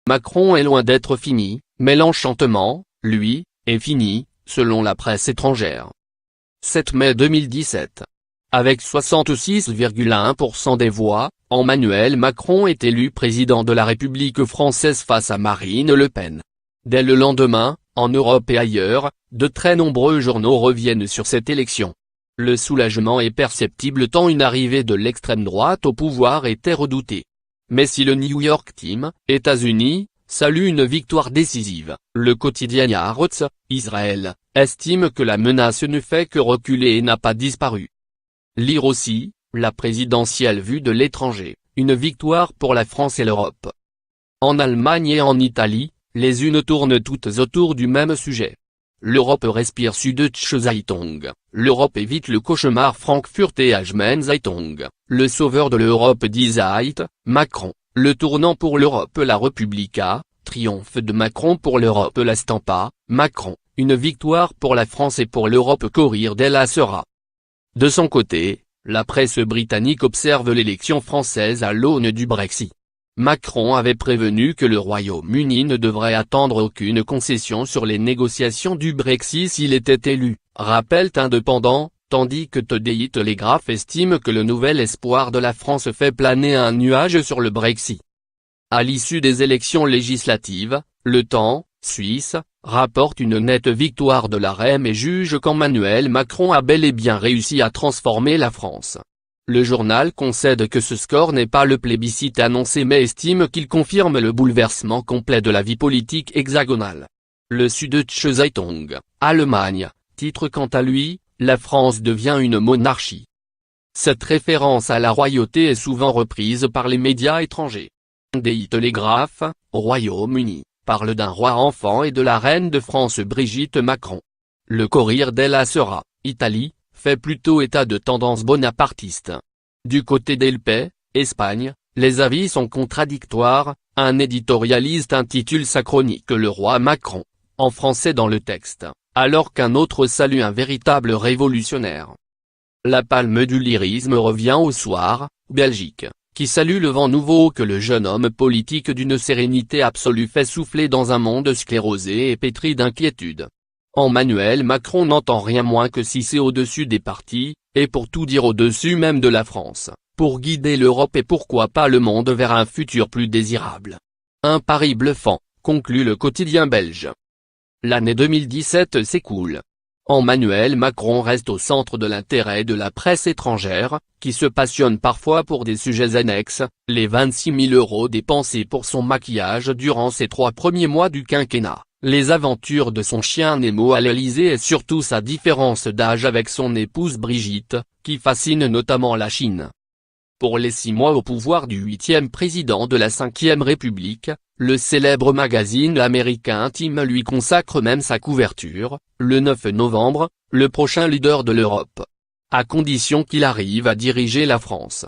Macron est loin d'être fini, mais l'enchantement, lui, est fini, selon la presse étrangère. 7 mai 2017. Avec 66,1% des voix, Emmanuel Macron est élu président de la République française face à Marine Le Pen. Dès le lendemain, en Europe et ailleurs, de très nombreux journaux reviennent sur cette élection. Le soulagement est perceptible tant une arrivée de l'extrême droite au pouvoir était redoutée. Mais si le New York Times, États-Unis, salue une victoire décisive, le quotidien Haaretz, Israël, estime que la menace ne fait que reculer et n'a pas disparu. Lire aussi, la présidentielle vue de l'étranger, une victoire pour la France et l'Europe. En Allemagne et en Italie, les unes tournent toutes autour du même sujet. L'Europe respire Süddeutsche Zeitung, l'Europe évite le cauchemar Frankfurter Allgemeine Zeitung, le sauveur de l'Europe dit Zeit, Macron, le tournant pour l'Europe la Repubblica, triomphe de Macron pour l'Europe la Stampa, Macron, une victoire pour la France et pour l'Europe Corriere della Sera. De son côté, la presse britannique observe l'élection française à l'aune du Brexit. Macron avait prévenu que le Royaume-Uni ne devrait attendre aucune concession sur les négociations du Brexit s'il était élu, rappelle Indépendant, tandis que Today Telegraph estime que le nouvel espoir de la France fait planer un nuage sur le Brexit. À l'issue des élections législatives, Le Temps, Suisse, rapporte une nette victoire de la REM et juge qu'Emmanuel Macron a bel et bien réussi à transformer la France. Le journal concède que ce score n'est pas le plébiscite annoncé mais estime qu'il confirme le bouleversement complet de la vie politique hexagonale. Le Süddeutsche Zeitung, Allemagne, titre quant à lui, la France devient une monarchie. Cette référence à la royauté est souvent reprise par les médias étrangers. Die Telegraph, au Royaume-Uni, parle d'un roi enfant et de la reine de France Brigitte Macron. Le Corriere della Sera, Italie, fait plutôt état de tendances bonapartistes. Du côté d'Elpe, Espagne, les avis sont contradictoires, un éditorialiste intitule sa chronique Le roi Macron, en français dans le texte, alors qu'un autre salue un véritable révolutionnaire. La palme du lyrisme revient au Soir, Belgique, qui salue le vent nouveau que le jeune homme politique d'une sérénité absolue fait souffler dans un monde sclérosé et pétri d'inquiétude. Emmanuel Macron n'entend rien moins que si c'est au-dessus des partis, et pour tout dire au-dessus même de la France, pour guider l'Europe et pourquoi pas le monde vers un futur plus désirable. Un pari bluffant, conclut le quotidien belge. L'année 2017 s'écoule. Emmanuel Macron reste au centre de l'intérêt de la presse étrangère, qui se passionne parfois pour des sujets annexes, les 26 000 € dépensés pour son maquillage durant ses 3 premiers mois du quinquennat, les aventures de son chien Nemo à l'Elysée et surtout sa différence d'âge avec son épouse Brigitte, qui fascine notamment la Chine. Pour les 6 mois au pouvoir du 8e président de la 5e République, le célèbre magazine américain Time lui consacre même sa couverture, le 9 novembre, le prochain leader de l'Europe. À condition qu'il arrive à diriger la France.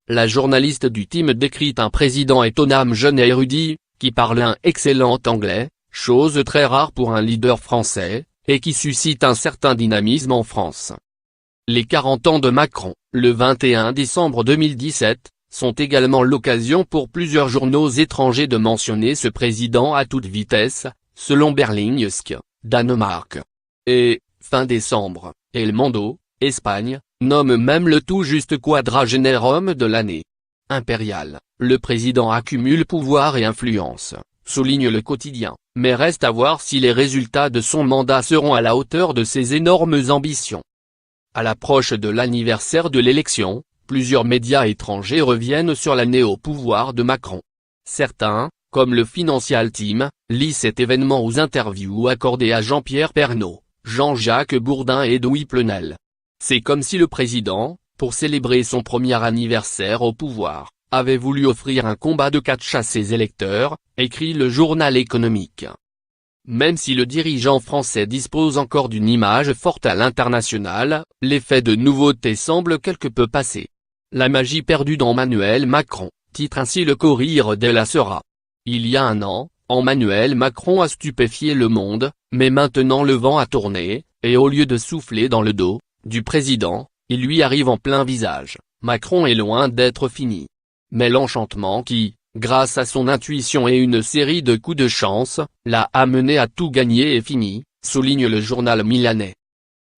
La journaliste du Time décrit un président étonnant jeune et érudit, qui parle un excellent anglais, chose très rare pour un leader français, et qui suscite un certain dynamisme en France. Les 40 ans de Macron, le 21 décembre 2017, sont également l'occasion pour plusieurs journaux étrangers de mentionner ce président à toute vitesse, selon Berlingske, Danemark. Et, fin décembre, El Mundo, Espagne, nomme même le tout juste quadragénaire homme de l'année. Impérial, le président accumule pouvoir et influence, souligne le quotidien, mais reste à voir si les résultats de son mandat seront à la hauteur de ses énormes ambitions. À l'approche de l'anniversaire de l'élection, plusieurs médias étrangers reviennent sur l'année au pouvoir de Macron. Certains, comme le Financial Times, lient cet événement aux interviews accordées à Jean-Pierre Pernaut, Jean-Jacques Bourdin et Edoui Plenel. C'est comme si le président, pour célébrer son premier anniversaire au pouvoir, avait voulu offrir un combat de catch à ses électeurs, écrit le journal économique. Même si le dirigeant français dispose encore d'une image forte à l'international, l'effet de nouveauté semble quelque peu passé. La magie perdue d'Emmanuel Macron, titre ainsi le Corriere della Sera. Il y a un an, Emmanuel Macron a stupéfié le monde, mais maintenant le vent a tourné, et au lieu de souffler dans le dos du président, il lui arrive en plein visage. Macron est loin d'être fini. Mais l'enchantement qui, grâce à son intuition et une série de coups de chance, l'a amené à tout gagner et fini, souligne le journal milanais.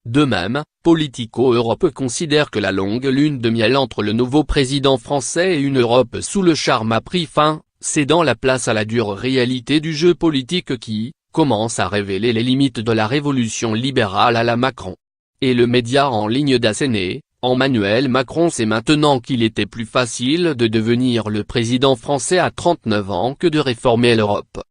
De même, Politico Europe considère que la longue lune de miel entre le nouveau président français et une Europe sous le charme a pris fin, cédant la place à la dure réalité du jeu politique qui commence à révéler les limites de la révolution libérale à la Macron. Et le média en ligne d'Asséné, Emmanuel Macron sait maintenant qu'il était plus facile de devenir le président français à 39 ans que de réformer l'Europe.